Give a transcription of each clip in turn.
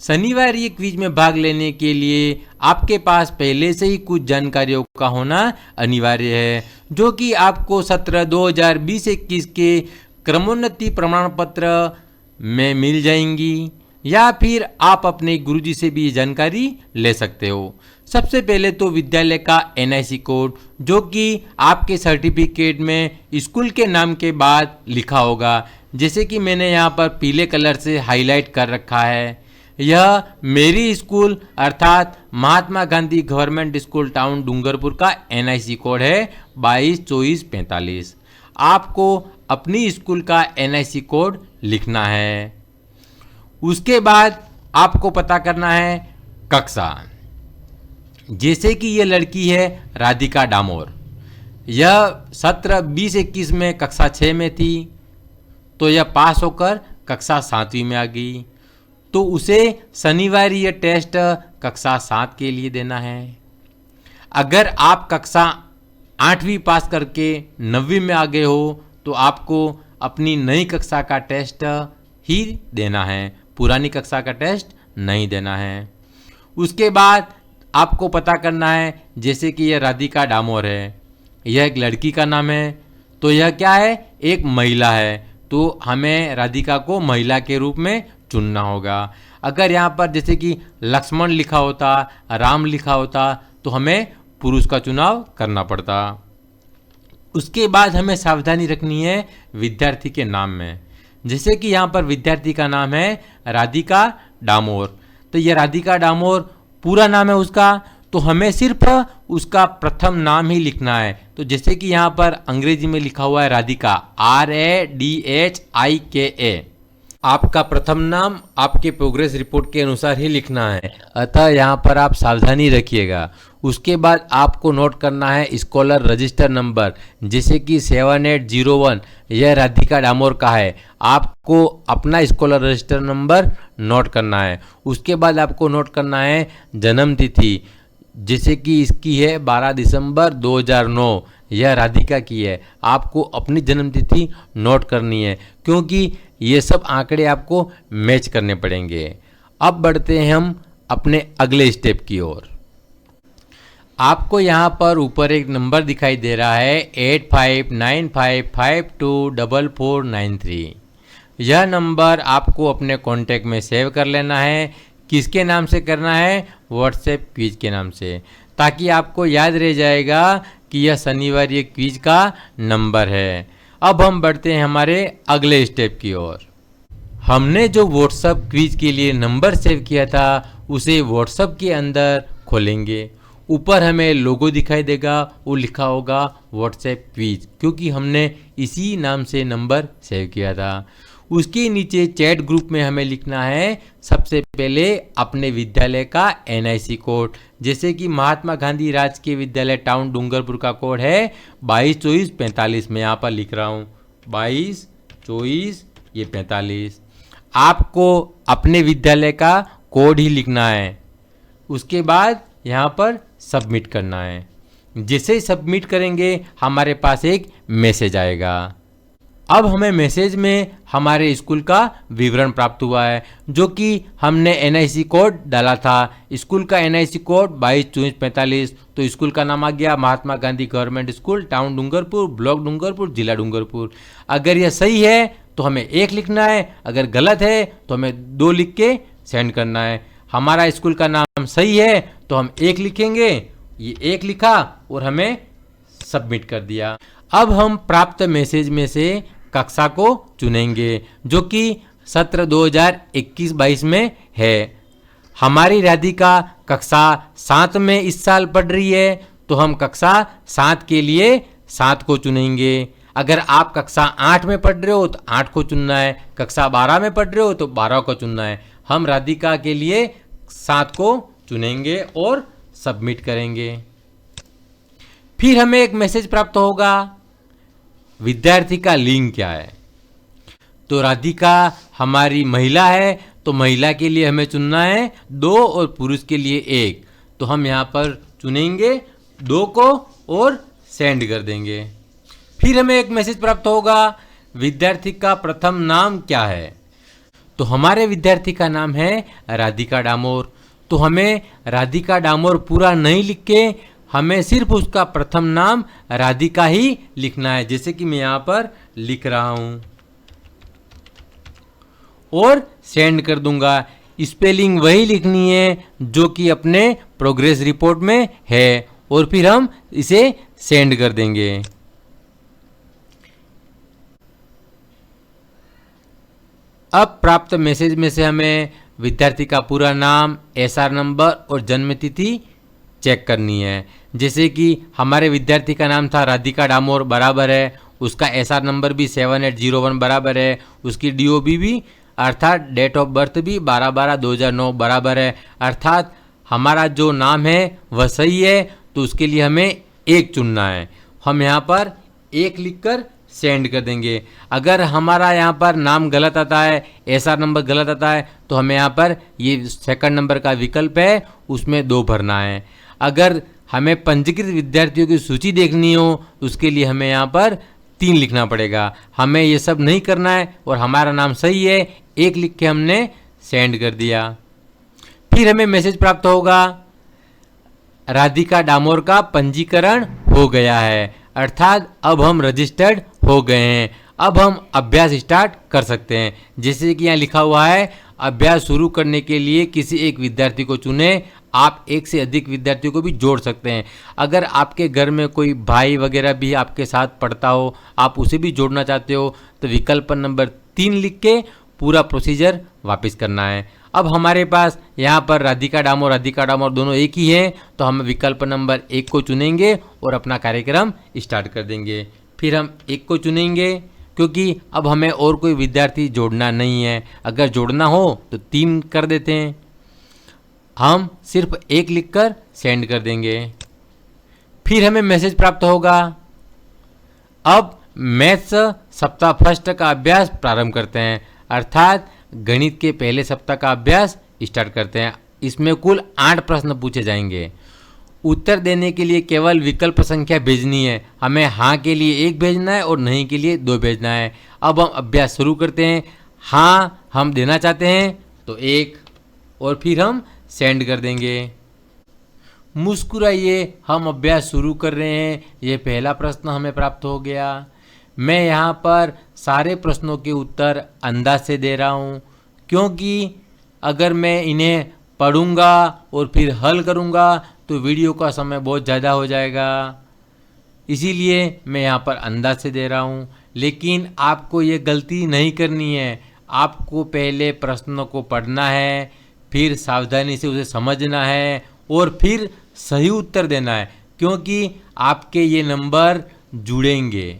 शनिवार ये क्विज में भाग लेने के लिए आपके पास पहले से ही कुछ जानकारियों का होना अनिवार्य है, जो कि आपको सत्र 2020-21 के क्रमोन्नति प्रमाण पत्र में मिल जाएंगी, या फिर आप अपने गुरुजी से भी ये जानकारी ले सकते हो। सबसे पहले तो विद्यालय का एनआईसी कोड, जो कि आपके सर्टिफिकेट में स्कूल के नाम के बाद लिखा होगा, जैसे कि मैंने यहाँ पर पीले कलर से हाईलाइट कर रखा है। यह मेरी स्कूल अर्थात Mahatma Gandhi government school town Dungarpur का एनआईसी कोड है 222445। आपको अपनी स्कूल का एनआईसी कोड लिखना है। उसके बाद आपको पता करना है कक्षा। जैसे कि ये लड़की है राधिका डामोर, यह सत्र 2021 में कक्षा 6 में थी, तो यह पास होकर कक्षा 7वीं में आ गई, तो उसे शनिवार ये टेस्ट कक्षा 7 के लिए देना है। अगर आप कक्षा 8वीं पास करके 9वीं में आ गए हो तो आपको अपनी नई कक्षा का टेस्ट ही देना है, पुरानी कक्षा का टेस्ट नहीं देना है। उसके बाद आपको पता करना है, जैसे कि यह राधिका डामोर है, यह एक लड़की का नाम है, तो यह क्या है, एक महिला है, तो हमें राधिका को महिला के रूप में चुनना होगा। अगर यहाँ पर जैसे कि लक्ष्मण लिखा होता, राम लिखा होता, तो हमें पुरुष का चुनाव करना पड़ता। उसके बाद हमें सावधानी रखनी है विद्यार्थी के नाम में। जैसे कि यहाँ पर विद्यार्थी का नाम है राधिका डामोर, तो ये राधिका डामोर पूरा नाम है उसका, तो हमें सिर्फ उसका प्रथम नाम ही लिखना है। तो जैसे कि यहाँ पर अंग्रेजी में लिखा हुआ है राधिका, RADHIKA। आपका प्रथम नाम आपके प्रोग्रेस रिपोर्ट के अनुसार ही लिखना है, अतः यहाँ पर आप सावधानी रखिएगा। उसके बाद आपको नोट करना है स्कॉलर रजिस्टर नंबर, जैसे कि 7801, यह राधिका डामोर का है, आपको अपना स्कॉलर रजिस्टर नंबर नोट करना है। उसके बाद आपको नोट करना है जन्म तिथि, जैसे कि इसकी है 12 दिसंबर 2009, यह राधिका की है, आपको अपनी जन्म तिथि नोट करनी है, क्योंकि ये सब आंकड़े आपको मैच करने पड़ेंगे। अब बढ़ते हैं हम अपने अगले स्टेप की ओर। आपको यहाँ पर ऊपर एक नंबर दिखाई दे रहा है 8595524493। यह नंबर आपको अपने कॉन्टैक्ट में सेव कर लेना है। किसके नाम से करना है, व्हाट्सएप क्विज के नाम से, ताकि आपको याद रह जाएगा कि यह शनिवार ये क्विज का नंबर है। अब हम बढ़ते हैं हमारे अगले स्टेप की ओर। हमने जो व्हाट्सएप क्विज के लिए नंबर सेव किया था उसे व्हाट्सएप के अंदर खोलेंगे। ऊपर हमें लोगो दिखाई देगा, वो लिखा होगा व्हाट्सएप क्विज, क्योंकि हमने इसी नाम से नंबर सेव किया था। उसके नीचे चैट ग्रुप में हमें लिखना है सबसे पहले अपने विद्यालय का एनआईसी कोड, जैसे कि महात्मा गांधी राजकीय विद्यालय टाउन डूंगरपुर का कोड है 222445। मैं यहाँ पर लिख रहा हूँ 222445। आपको अपने विद्यालय का कोड ही लिखना है। उसके बाद यहाँ पर सबमिट करना है। जैसे ही सबमिट करेंगे हमारे पास एक मैसेज आएगा। अब हमें मैसेज में हमारे स्कूल का विवरण प्राप्त हुआ है, जो कि हमने एनआईसी कोड डाला था। स्कूल का एनआईसी कोड 222445, तो स्कूल का नाम आ गया Mahatma Gandhi government school town Dungarpur, block Dungarpur, जिला डूंगरपुर। अगर यह सही है तो हमें 1 लिखना है, अगर गलत है तो हमें 2 लिख के सेंड करना है। हमारा स्कूल का नाम सही है तो हम 1 लिखेंगे, ये 1 लिखा और हमें सबमिट कर दिया। अब हम प्राप्त मैसेज में से कक्षा को चुनेंगे, जो कि सत्र 2021-22 में है। हमारी राधिका कक्षा 7 में इस साल पढ़ रही है, तो हम कक्षा 7 के लिए 7 को चुनेंगे। अगर आप कक्षा 8 में पढ़ रहे हो तो 8 को चुनना है, कक्षा 12 में पढ़ रहे हो तो 12 को चुनना है। हम राधिका के लिए 7 को चुनेंगे और सबमिट करेंगे। फिर हमें एक मैसेज प्राप्त होगा, विद्यार्थी का लिंग क्या है। तो राधिका हमारी महिला है, तो महिला के लिए हमें चुनना है 2 और पुरुष के लिए 1। तो हम यहाँ पर चुनेंगे 2 को और सेंड कर देंगे। फिर हमें एक मैसेज प्राप्त होगा, विद्यार्थी का प्रथम नाम क्या है। तो हमारे विद्यार्थी का नाम है राधिका डामोर। तो हमें राधिका डामोर पूरा नहीं लिख के हमें सिर्फ उसका प्रथम नाम राधिका ही लिखना है, जैसे कि मैं यहाँ पर लिख रहा हूँ और सेंड कर दूंगा। स्पेलिंग वही लिखनी है जो कि अपने प्रोग्रेस रिपोर्ट में है और फिर हम इसे सेंड कर देंगे। अब प्राप्त मैसेज में से हमें विद्यार्थी का पूरा नाम, एसआर नंबर और जन्म तिथि चेक करनी है। जैसे कि हमारे विद्यार्थी का नाम था राधिका डामोर, बराबर है, उसका एसआर नंबर भी 7801 बराबर है, उसकी डीओबी भी अर्थात डेट ऑफ बर्थ भी 12/12/2009 बराबर है, अर्थात हमारा जो नाम है वह सही है। तो उसके लिए हमें 1 चुनना है। हम यहाँ पर 1 लिखकर सेंड कर देंगे। अगर हमारा यहाँ पर नाम गलत आता है, एसआर नंबर गलत आता है, तो हमें यहाँ पर ये सेकंड नंबर का विकल्प है उसमें 2 भरना है। अगर हमें पंजीकृत विद्यार्थियों की सूची देखनी हो उसके लिए हमें यहाँ पर 3 लिखना पड़ेगा। हमें ये सब नहीं करना है और हमारा नाम सही है, 1 लिख के हमने सेंड कर दिया। फिर हमें मैसेज प्राप्त होगा राधिका डामोर का पंजीकरण हो गया है, अर्थात अब हम रजिस्टर्ड हो गए हैं। अब हम अभ्यास स्टार्ट कर सकते हैं। जैसे कि यहाँ लिखा हुआ है, अभ्यास शुरू करने के लिए किसी एक विद्यार्थी को चुनें। आप 1 से अधिक विद्यार्थियों को भी जोड़ सकते हैं। अगर आपके घर में कोई भाई वगैरह भी आपके साथ पढ़ता हो, आप उसे भी जोड़ना चाहते हो, तो विकल्प नंबर 3 लिख के पूरा प्रोसीजर वापस करना है। अब हमारे पास यहाँ पर राधिका डामोर दोनों एक ही हैं, तो हम विकल्प नंबर 1 को चुनेंगे और अपना कार्यक्रम स्टार्ट कर देंगे। फिर हम 1 को चुनेंगे क्योंकि अब हमें और कोई विद्यार्थी जोड़ना नहीं है। अगर जोड़ना हो तो 3 कर देते हैं। हम सिर्फ 1 लिखकर सेंड कर देंगे। फिर हमें मैसेज प्राप्त होगा, अब मैथ्स सप्ताह फर्स्ट का अभ्यास प्रारंभ करते हैं, अर्थात गणित के पहले सप्ताह का अभ्यास स्टार्ट करते हैं। इसमें कुल 8 प्रश्न पूछे जाएंगे। उत्तर देने के लिए केवल विकल्प संख्या भेजनी है। हमें हाँ के लिए 1 भेजना है और नहीं के लिए 2 भेजना है। अब हम अभ्यास शुरू करते हैं। हाँ हम देना चाहते हैं तो 1 और फिर हम सेंड कर देंगे। मुस्कुराइए, हम अभ्यास शुरू कर रहे हैं। ये पहला प्रश्न हमें प्राप्त हो गया। मैं यहाँ पर सारे प्रश्नों के उत्तर अंदाज से दे रहा हूँ, क्योंकि अगर मैं इन्हें पढ़ूंगा और फिर हल करूंगा तो वीडियो का समय बहुत ज़्यादा हो जाएगा। इसीलिए मैं यहाँ पर अंदाज से दे रहा हूँ। लेकिन आपको ये गलती नहीं करनी है। आपको पहले प्रश्नों को पढ़ना है, फिर सावधानी से उसे समझना है और फिर सही उत्तर देना है, क्योंकि आपके ये नंबर जुड़ेंगे।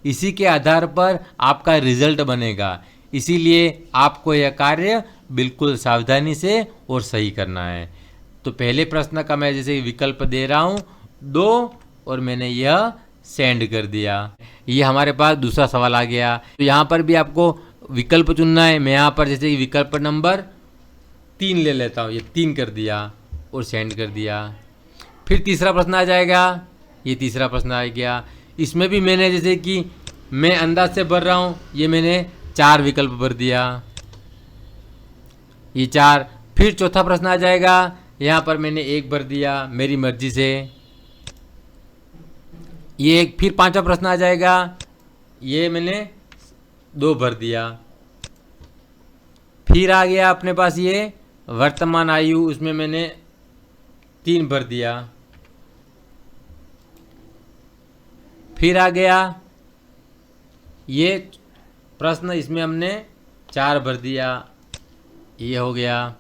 इसी के आधार पर आपका रिजल्ट बनेगा। इसीलिए आपको यह कार्य बिल्कुल सावधानी से और सही करना है। तो पहले प्रश्न का मैं जैसे विकल्प दे रहा हूँ 2 और मैंने यह सेंड कर दिया। ये हमारे पास दूसरा सवाल आ गया। तो यहाँ पर भी आपको विकल्प चुनना है। मैं यहाँ पर जैसे विकल्प नंबर 3 ले लेता हूँ, ये 3 कर दिया और सेंड कर दिया। फिर तीसरा प्रश्न आ जाएगा। ये तीसरा प्रश्न आ गया। इसमें भी मैंने जैसे कि मैं अंदाज से भर रहा हूँ, ये मैंने 4 विकल्प भर दिया, ये 4। फिर चौथा प्रश्न आ जाएगा। यहाँ पर मैंने 1 भर दिया मेरी मर्जी से, ये 1। फिर 5वां प्रश्न आ जाएगा, ये मैंने 2 भर दिया। फिर आ गया अपने पास ये वर्तमान आयु, उसमें मैंने 3 भर दिया। फिर आ गया ये प्रश्न, इसमें हमने 4 भर दिया, ये हो गया।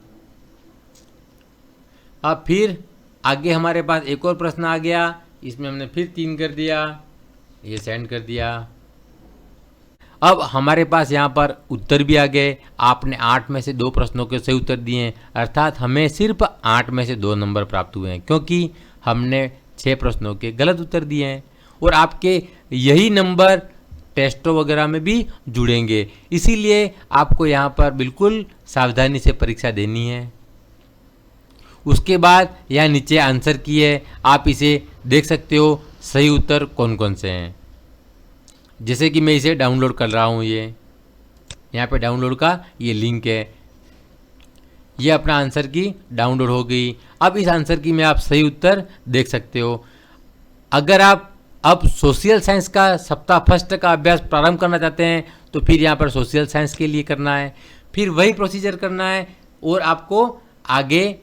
अब फिर आगे हमारे पास एक और प्रश्न आ गया, इसमें हमने फिर 3 कर दिया, ये सेंड कर दिया। अब हमारे पास यहाँ पर उत्तर भी आ गए। आपने 8 में से 2 प्रश्नों के सही उत्तर दिए हैं, अर्थात हमें सिर्फ 8 में से 2 नंबर प्राप्त हुए हैं, क्योंकि हमने 6 प्रश्नों के गलत उत्तर दिए हैं। और आपके यही नंबर टेस्टों वगैरह में भी जुड़ेंगे। इसीलिए आपको यहाँ पर बिल्कुल सावधानी से परीक्षा देनी है। उसके बाद यहाँ नीचे आंसर की है, आप इसे देख सकते हो सही उत्तर कौन कौन से हैं। जैसे कि मैं इसे डाउनलोड कर रहा हूँ, ये यहाँ पे डाउनलोड का ये लिंक है। ये अपना आंसर की डाउनलोड हो गई। अब इस आंसर की में आप सही उत्तर देख सकते हो। अगर आप अब सोशल साइंस का सप्ताह फर्स्ट का अभ्यास प्रारंभ करना चाहते हैं तो फिर यहाँ पर सोशल साइंस के लिए करना है, फिर वही प्रोसीजर करना है और आपको आगे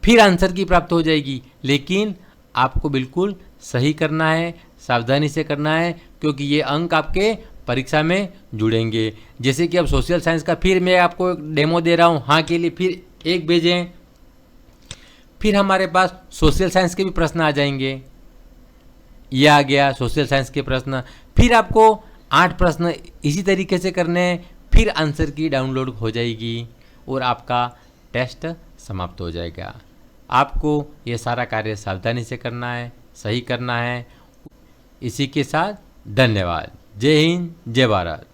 फिर आंसर की प्राप्त हो जाएगी। लेकिन आपको बिल्कुल सही करना है, सावधानी से करना है, क्योंकि ये अंक आपके परीक्षा में जुड़ेंगे। जैसे कि अब सोशल साइंस का फिर मैं आपको एक डेमो दे रहा हूँ, हाँ के लिए फिर एक भेजें, फिर हमारे पास सोशल साइंस के भी प्रश्न आ जाएंगे। ये आ गया सोशल साइंस के प्रश्न। फिर आपको 8 प्रश्न इसी तरीके से करने हैं, फिर आंसर की डाउनलोड हो जाएगी और आपका टेस्ट समाप्त हो जाएगा। आपको ये सारा कार्य सावधानी से करना है, सही करना है। इसी के साथ धन्यवाद। जय हिंद, जय भारत।